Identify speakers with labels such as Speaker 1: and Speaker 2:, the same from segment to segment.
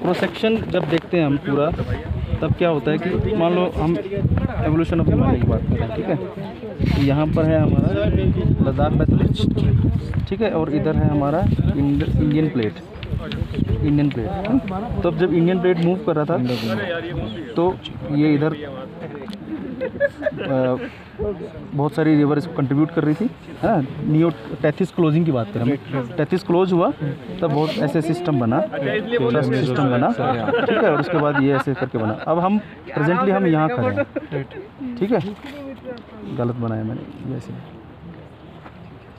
Speaker 1: Cross section जब देखते हैं हम पूरा, तब क्या होता है कि मान लो हम एवोल्यूशन ऑफ हिमालय की बात कर रहे हैं, ठीक है। तो यहाँ पर है हमारा लद्दाख बेतलिच, ठीक है, और इधर है हमारा इंडियन प्लेट। तो अब जब इंडियन प्लेट मूव कर रहा था तो ये इधर बहुत सारी रिवर इसको कंट्रीब्यूट कर रही थी, है ना। नियो टेथिस क्लोजिंग की बात करें हम, टेथिस क्लोज हुआ तब बहुत ऐसे सिस्टम बना, सिस्टम बना, ठीक है, और उसके बाद ये ऐसे करके बना। अब हम प्रेजेंटली हम यहाँ खड़े हैं, ठीक है, गलत बनाया मैंने,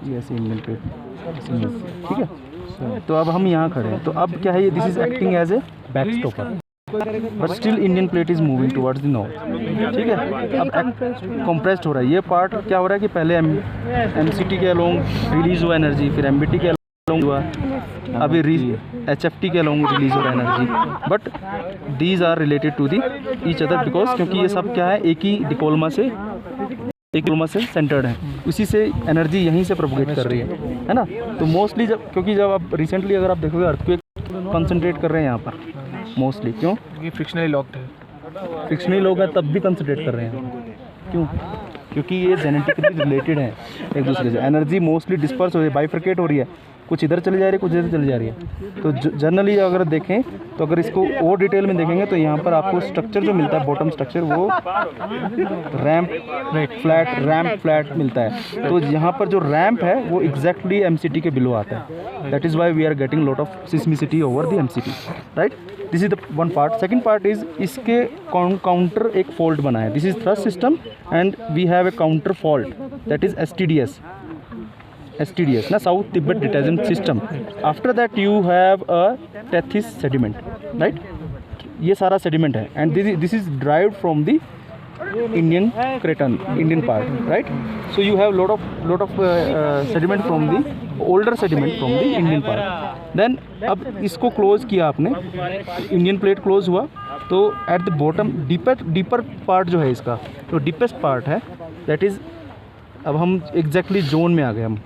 Speaker 1: ये ऐसे इंडियन प्लेट, ठीक है। तो अब हम यहाँ खड़े हैं, तो अब क्या है, ये this is acting as a back stopper, but still Indian plate is moving towards the north, ठीक है। अब कंप्रेस्ड हो रहा है, ये पार्ट क्या हो रहा है कि पहले एमसीटी के अलोंग रिलीज हुआ एनर्जी, फिर एमबीटी के अलोंग हुआ, अभी एचएफटी के अलोंग रिलीज हो रहा है energy, but these are related to the each other because क्योंकि ये सब क्या है, एक ही डिकोल्मा से सेंटर्ड है, उसी से एनर्जी यहीं से प्रोपोगेट कर रही है ना। तो मोस्टली क्योंकि जब आप रिसेंटली अगर आप देखोगे अर्थक्वेक कंसंट्रेट कर रहे हैं यहाँ पर मोस्टली, क्यों?
Speaker 2: ये फ्रिक्शनली लॉक्ड है,
Speaker 1: फ्रिक्शनली लोग हैं तब भी कंसंट्रेट कर रहे हैं, क्यों? क्योंकि ये जेनेटिकली रिलेटेड है एक दूसरे से। एनर्जी मोस्टली डिस्पर्स हो रही है, बाइफरकेट हो रही है, कुछ इधर चली जा रही है, कुछ इधर चली जा रही है। तो जनरली अगर देखें तो अगर इसको और डिटेल में देखेंगे तो यहाँ पर आपको स्ट्रक्चर जो मिलता है, बॉटम स्ट्रक्चर, वो रैम्प फ्लैट मिलता है। तो यहाँ पर जो रैम्प है वो एग्जैक्टली एमसीटी के बिलो आता है, that is why we are getting lot of seismicity over the MCT, right. This is the one part. Second part is इसके काउंटर एक फॉल्ट बना है, this is thrust system and we have a counter fault that is STDS ना, south Tibet detachment system. After that you have a Tethys sediment, right. ये सारा sediment है and this is derived from the Indian craton, Indian part, right. So you have lot of sediment from the older sediment from the Indian part. Then अब इसको close किया आपने, Indian plate close हुआ, तो at the bottom deeper part जो है इसका, तो डीपेस्ट पार्ट है दैट इज़, अब हम एग्जैक्टली जोन में आ गए हम,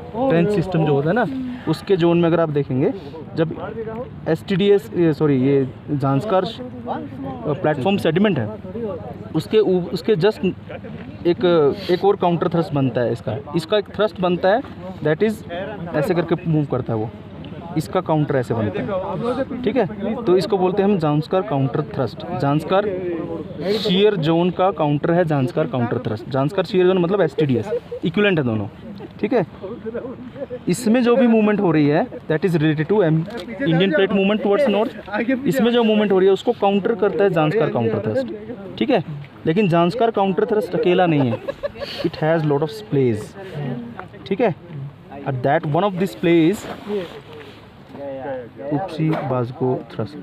Speaker 1: ट्रेंच सिस्टम जो होता है ना उसके जोन में। अगर आप देखेंगे जब STDS ये जांस्कर प्लेटफॉर्म सेडिमेंट है, उसके जस्ट एक और काउंटर थ्रस्ट बनता है, इसका एक थ्रस्ट बनता है दैट इज़ ऐसे करके मूव करता है वो, इसका काउंटर ऐसे बनता है, ठीक है। तो इसको बोलते हैं हम Zanskar counter thrust. Zanskar shear zone का काउंटर है Zanskar counter thrust. Zanskar shear zone मतलब STDS, इक्विवेलेंट है दोनों, ठीक है। इसमें जो भी मूवमेंट हो रही है that is related to Indian plate movement towards north, इसमें जो मूवमेंट हो रही है उसको काउंटर करता है जांस्कर काउंटर थ्रस्ट, ठीक है। लेकिन जांस्कर काउंटर थ्रस्ट अकेला नहीं है, it has lot of splays, ठीक है। That one of this plays उपसी बाजको थ्रस्ट,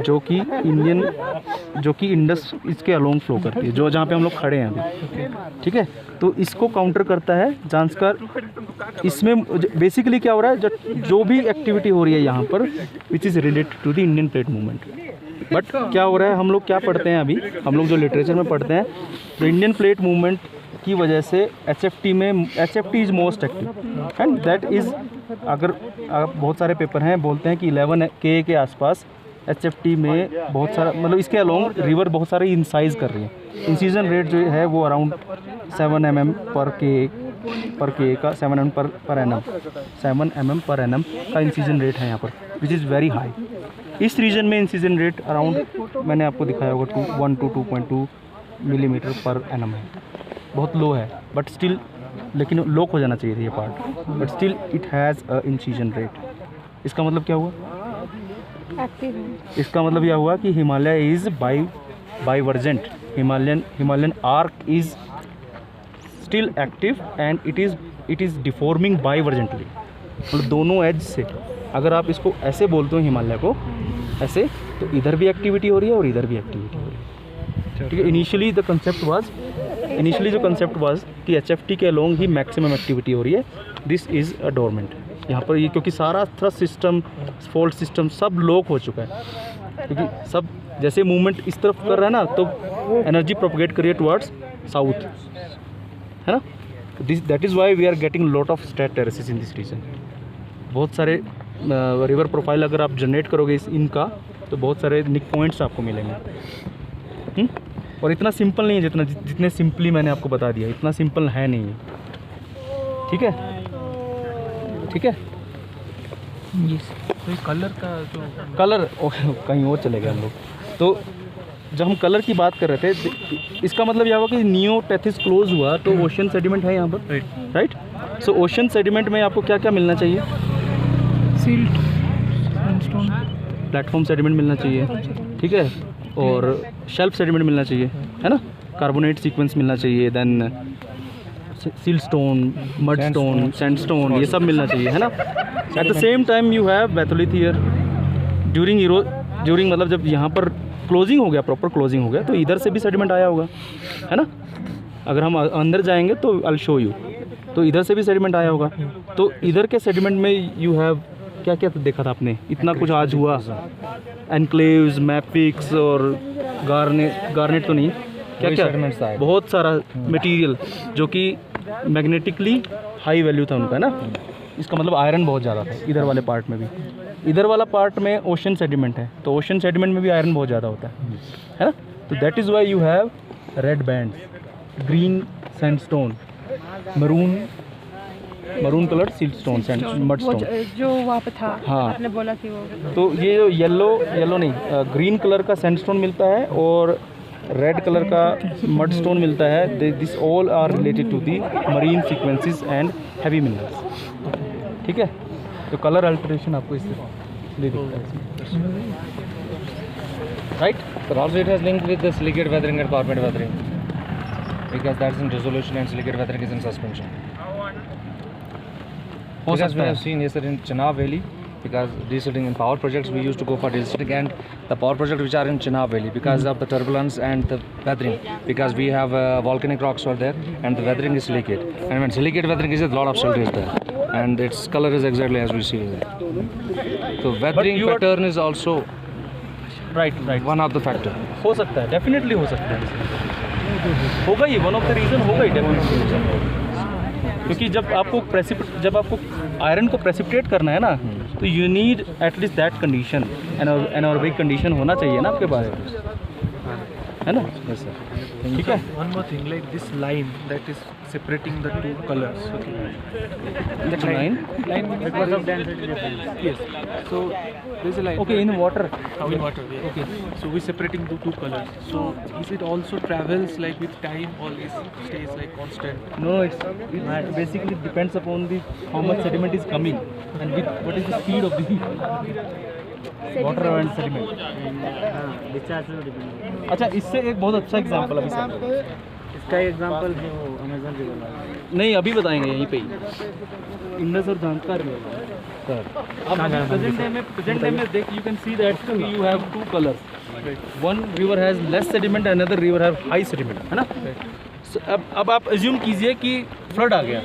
Speaker 1: जो कि इंडस इसके अलोंग फ्लो करती है, जो जहाँ पे हम लोग खड़े हैं अभी, ठीक है। तो इसको काउंटर करता है जांस्कर। इसमें बेसिकली क्या हो रहा है, जो भी एक्टिविटी हो रही है यहाँ पर which is related to the Indian plate movement. But क्या हो रहा है, हम लोग क्या पढ़ते हैं अभी, हम लोग जो लिटरेचर में पढ़ते हैं, तो इंडियन प्लेट मूवमेंट की वजह से HFT is most active and that is, अगर बहुत सारे पेपर हैं बोलते हैं कि 11 K के आसपास HFT में बहुत सारा, मतलब इसके अलोंग रिवर बहुत सारे इंसाइज कर रही है। इंसीजन रेट जो है वो अराउंड 7 mm पर के का 7 mm पर एनम का इंसीजन रेट है यहाँ पर, विच इज़ वेरी हाई। इस रीजन में इंसीजन रेट अराउंड मैंने आपको दिखाया होगा 1 to 2.2 मिलीमीटर पर एनम है, बहुत लो है, बट स्टिल, लेकिन लॉक हो जाना चाहिए था ये part, but still it has a incision rate. इसका मतलब क्या हुआ, इसका मतलब यह हुआ कि Himalaya is bivergent, Himalayan arc is still active and it is deforming bivergently, मतलब दोनों एज से। अगर आप इसको ऐसे बोलते हो हिमालय को ऐसे, तो इधर भी एक्टिविटी हो रही है और इधर भी एक्टिविटी हो रही है, ठीक है। इनिशियली जो कंसेप्ट वाज कि HFT के अलोंग ही मैक्सिमम एक्टिविटी हो रही है, दिस इज़ अ डोरमेंट यहाँ पर। ये क्योंकि सारा थ्रस्ट सिस्टम, फॉल्ट सिस्टम सब लॉक हो चुका है, क्योंकि सब जैसे मूवमेंट इस तरफ कर रहा है ना, तो एनर्जी प्रोपगेट करिए टुवर्ड्स साउथ, है ना। That is why we are getting lot of strath terraces in this region. बहुत सारे रिवर प्रोफाइल अगर आप जनरेट करोगे इनका तो बहुत सारे निक पॉइंट्स आपको मिलेंगे। और इतना सिंपल नहीं है जितने सिंपली मैंने आपको बता दिया, इतना सिंपल है नहीं है। ठीक है, ठीक है।
Speaker 2: तो कलर का जो
Speaker 1: कलर कहीं और चले गए हम लोग। तो जब हम कलर की बात कर रहे थे, इसका मतलब यह हुआ कि नियो टेथिस क्लोज हुआ तो ओशन सेडिमेंट है यहाँ पर, राइट। सो ओशन सेडिमेंट में आपको क्या क्या मिलना चाहिए?
Speaker 2: सिल्ट, सैंडस्टोन,
Speaker 1: प्लेटफॉर्म सेडिमेंट मिलना चाहिए, ठीक है, और शेल्फ सेडिमेंट मिलना चाहिए, है ना, कार्बोनेट सीक्वेंस मिलना चाहिए, then siltstone, mudstone, sandstone, ये सब मिलना चाहिए, है ना। At the same time you have batholith here during मतलब जब यहाँ पर क्लोजिंग हो गया, प्रॉपर क्लोजिंग हो गया, तो इधर से भी सेडिमेंट आया होगा, है ना। अगर हम अंदर जाएंगे तो आई विल शो यू, तो इधर से भी सेडिमेंट आया होगा। तो इधर के सेडिमेंट में यू हैव क्या क्या देखा था आपने, इतना कुछ आज हुआ, एनक्लेव्स, मैपिक्स और गार्नेट तो नहीं, क्या क्या बहुत सारा मटेरियल जो कि मैग्नेटिकली हाई वैल्यू था उनका, है ना। इसका मतलब आयरन बहुत ज़्यादा था इधर वाले पार्ट में भी। इधर वाला पार्ट में ओशन सेडिमेंट है, तो ओशन सेडिमेंट में भी आयरन बहुत ज़्यादा होता है ना। तो that is why you have red band, green sandstone, maroon colour siltstone, mudstone
Speaker 3: जो वहाँ पे था।
Speaker 1: हाँ,
Speaker 3: आपने बोला कि वो
Speaker 1: तो ये जो येलो नहीं, ग्रीन कलर का सैंडस्टोन मिलता है और रेड कलर का मड स्टोन मिलता है। This all are related to the marine sequences and heavy minerals, ठीक है। तो कलर अल्टरेशन आपको इससे दिखता है, right.
Speaker 4: But also it has linked with the silicate weathering and power plant weathering, because that's in resolution and silicate weathering is in suspension. Because we have seen yesterday in Chenab Valley, because desilting in power projects we used to go for desilting, and the power projects which are in Chenab Valley, because of the turbulence and the weathering, because we have volcanic rocks over there and the weathering is silicate, and when silicate weathering is, a lot of silt is there and its color is exactly as we see there. So weathering pattern is also
Speaker 1: right
Speaker 4: one of the factor.
Speaker 1: हो सकता है, definitely हो सकता है, होगा ही, one of the reason होगा ही, definitely हो सकता है। क्योंकि जब आपको आयरन को प्रेसिपिटेट करना है ना, तो you need at least that condition, anaerobic condition होना चाहिए ना आपके पास, है ना।
Speaker 4: Yes sir.
Speaker 1: ठीक है।
Speaker 2: one more thing, like this line that is separating the two colors. Okay. That
Speaker 1: Line?
Speaker 2: line because of density difference. Yes. So there is a line.
Speaker 1: Okay, in water,
Speaker 2: In water. Yeah. Okay. So we separating the two colors. So is it also travels like with time, or is stays like constant?
Speaker 1: no, it basically depends upon the how much sediment is coming and with what is the speed of the water and sediment. अच्छा, इससे एक बहुत अच्छा example अभी sir,
Speaker 5: इसका example है वो Amazon river वाला।
Speaker 1: नहीं अभी बताएंगे यहीं पे ही। इंडस और जानकार सर, अब प्रेजेंट डे में देख, you can see that you have two colours, one river has less sediment, another river have high sediment, है ना। So, अब आप अज्यूम कीजिए कि फ्लड आ गया,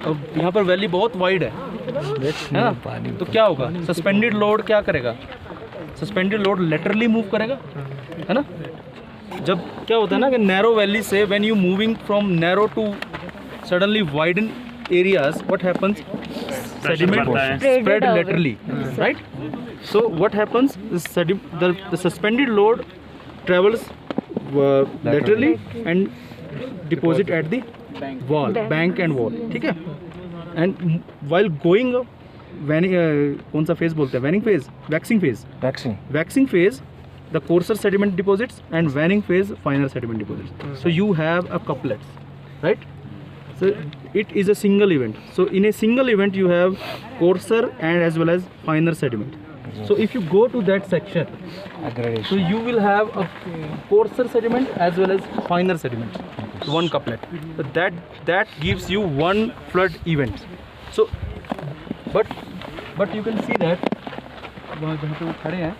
Speaker 1: अब यहाँ पर वैली बहुत वाइड है ना, तो क्या होगा, सस्पेंडेड लोड क्या करेगा, सस्पेंडेड लोड लेटरली मूव करेगा, है ना। जब क्या होता है ना कि नैरो वैली से when you moving from narrow to suddenly widen areas, what happens, sediment spread laterally, right. So what happens, the suspended load travels laterally and deposit at the wall, bank and wall, ठीक है। and while going up, कौन सा phase बोलते हैं, waning phase, waxing phase, waxing phase, the coarser sediment deposits, and vanning phase finer sediment deposits. So you have a couplets, right? So it is a single event. So in a single event you have coarser and as well as finer sediment. So if you go to that section, so you will have a coarser sediment as well as finer sediment, one couplet. So that gives you one flood event. So but you can see that वहाँ जहाँ पे वो खड़े हैं,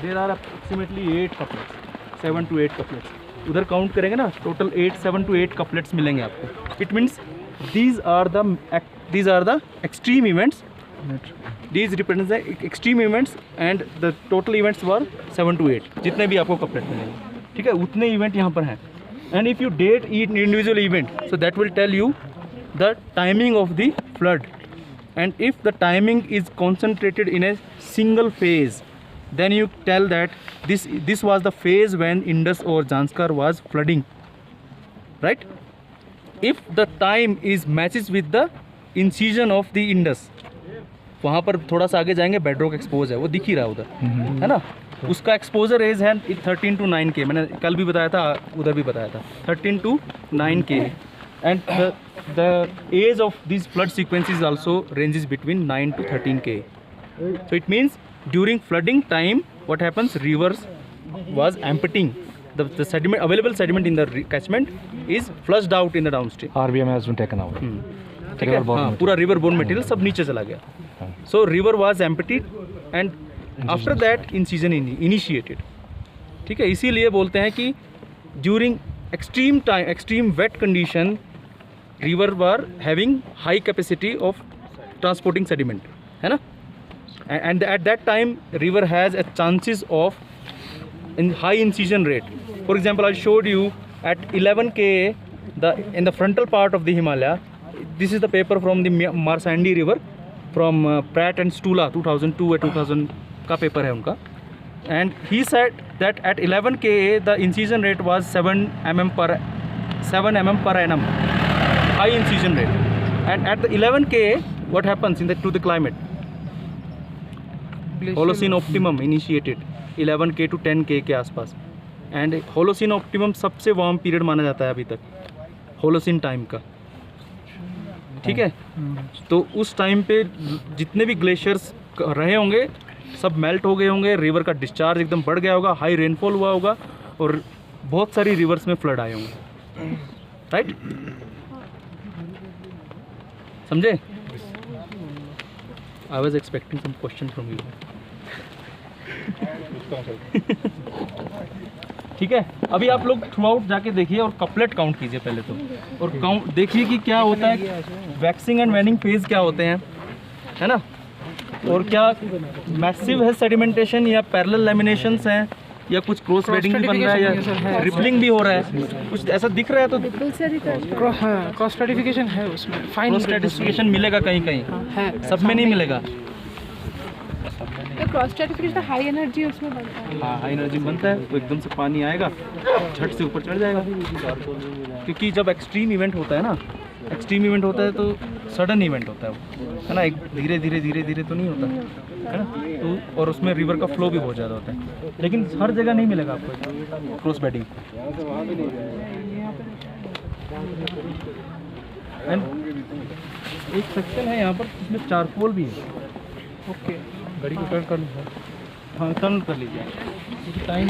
Speaker 1: there are approximately 8 couplets, 7 to 8 couplets. उधर count करेंगे ना, total 7 to 8 couplets मिलेंगे आपको. It means these are the extreme events. These represent the extreme events and the total events were 7 to 8. जितने भी आपको कपलेट मिलेंगे, ठीक है, उतने इवेंट यहाँ पर हैं. and if you date each individual event, so that will tell you the timing of the flood. And if the timing is concentrated in a single phase, then you tell that this was the phase when Indus or Zanskar was flooding, right? If the time is matches with the incision of the Indus, वहाँ पर थोड़ा सा आगे जाएंगे bedrock expose है, वो दिख ही रहा है उधर, है ना, उसका एक्सपोजर एज है 13 to 9 K, मैंने कल भी बताया था, उधर भी बताया था 13 to 9 K, and the age of these flood sequences also ranges between 9 to 13 K. So it means during flooding time, what happens, rivers was emptying, the sediment, available sediment in the catchment is flushed out in the downstream.
Speaker 4: RBM has been taken out.
Speaker 1: ठीक है, हाँ, पूरा river born material सब नीचे चला गया. So river was emptied and after that incision initiated. ठीक है, इसीलिए बोलते हैं कि during extreme wet condition river were having high capacity of transporting sediment, है ना, and at that time river has a chances of in high incision rate. For example I showed you at 11 K in the frontal part of the Himalaya. This is the paper from the Marsandi River from Pratt and Stula 2002 or 2000 का paper है उनका. And he said that at 11 K the incision rate was 7 mm per annum, high incision rate. And at the 11 K what happens to the climate? Holocene optimum initiated 11 K to 10 K के आसपास. And Holocene optimum सबसे warm period माना जाता है अभी तक, Holocene time का. ठीक है, तो उस टाइम पे जितने भी ग्लेशियर्स रहे होंगे सब मेल्ट हो गए होंगे, रिवर का डिस्चार्ज एकदम बढ़ गया होगा, हाई रेनफॉल हुआ होगा और बहुत सारी रिवर्स में फ्लड आए होंगे, राइट? समझे? I was expecting some question from you. ठीक है, अभी आप लोग थ्रू आउट जाके देखिए और कपलेट काउंट कीजिए पहले तो, और काउंट देखिए कि क्या होता है, वैक्सिंग एंड वेनिंग फेज क्या होते हैं, है ना, और क्या मैसिव है सेडिमेंटेशन या पैरेलल लैमिनेशंस हैं या कुछ क्रॉस बेडिंग भी बन रहा है या रिपलिंग भी हो रहा है, कुछ ऐसा दिख रहा है तो
Speaker 3: क्रॉस स्ट्रैटिफिकेशन है उसमें, फाइन
Speaker 1: क्रॉस स्ट्रैटिफिकेशन मिलेगा कहीं कहीं, सब में नहीं मिलेगा.
Speaker 3: क्रॉस स्ट्रैटिफिकेशन हाई एनर्जी उसमें बनता है.
Speaker 1: हाँ, हाई एनर्जी बनता है, तो एकदम से पानी आएगा, झट से ऊपर चढ़ जाएगा. क्योंकि जब एक्सट्रीम इवेंट होता है ना, एक्सट्रीम इवेंट होता है तो सडन इवेंट होता है वो, है ना, एक धीरे धीरे तो नहीं होता, है ना, तो और उसमें रिवर का फ्लो भी बहुत ज़्यादा होता है, लेकिन हर जगह नहीं मिलेगा आपको क्रॉस बेडिंग. एंड एक सेक्शन है यहाँ पर जिसमें चारकोल भी है. ओके, गाड़ी को टर्न कर लो. हाँ, टर्न कर लीजिए, टाइम